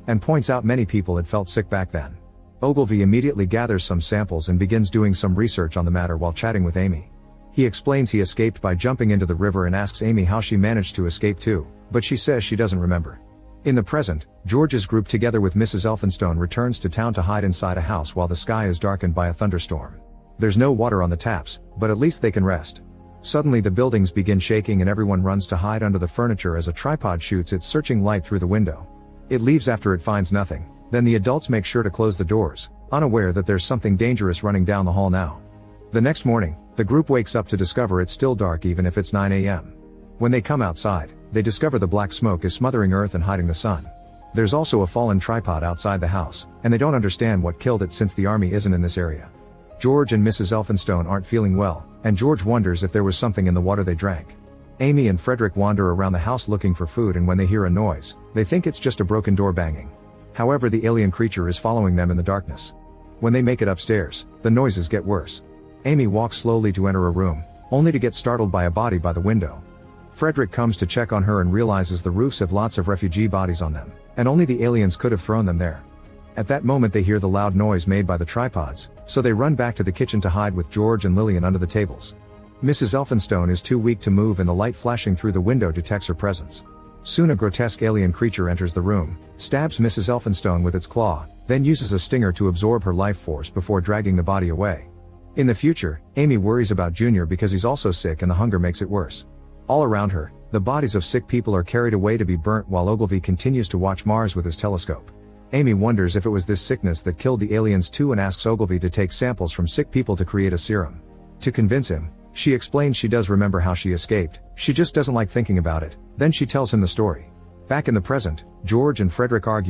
and points out many people had felt sick back then. Ogilvy immediately gathers some samples and begins doing some research on the matter while chatting with Amy. He explains he escaped by jumping into the river and asks Amy how she managed to escape too, but she says she doesn't remember. In the present, George's group together with Mrs. Elphinstone returns to town to hide inside a house while the sky is darkened by a thunderstorm. There's no water on the taps, but at least they can rest. Suddenly the buildings begin shaking and everyone runs to hide under the furniture as a tripod shoots its searching light through the window. It leaves after it finds nothing. Then the adults make sure to close the doors, unaware that there's something dangerous running down the hall now. The next morning, the group wakes up to discover it's still dark even if it's 9 a.m. When they come outside, they discover the black smoke is smothering earth and hiding the sun. There's also a fallen tripod outside the house, and they don't understand what killed it since the army isn't in this area. George and Mrs. Elphinstone aren't feeling well, and George wonders if there was something in the water they drank. Amy and Frederick wander around the house looking for food, and when they hear a noise, they think it's just a broken door banging. However, the alien creature is following them in the darkness. When they make it upstairs, the noises get worse. Amy walks slowly to enter a room, only to get startled by a body by the window. Frederick comes to check on her and realizes the roofs have lots of refugee bodies on them, and only the aliens could have thrown them there. At that moment they hear the loud noise made by the tripods, so they run back to the kitchen to hide with George and Lillian under the tables. Mrs. Elphinstone is too weak to move and the light flashing through the window detects her presence. Soon a grotesque alien creature enters the room, stabs Mrs. Elphinstone with its claw, then uses a stinger to absorb her life force before dragging the body away. In the future, Amy worries about Junior because he's also sick and the hunger makes it worse. All around her, the bodies of sick people are carried away to be burnt while Ogilvy continues to watch Mars with his telescope. Amy wonders if it was this sickness that killed the aliens too and asks Ogilvy to take samples from sick people to create a serum. To convince him, she explains she does remember how she escaped, she just doesn't like thinking about it, then she tells him the story. Back in the present, George and Frederick argue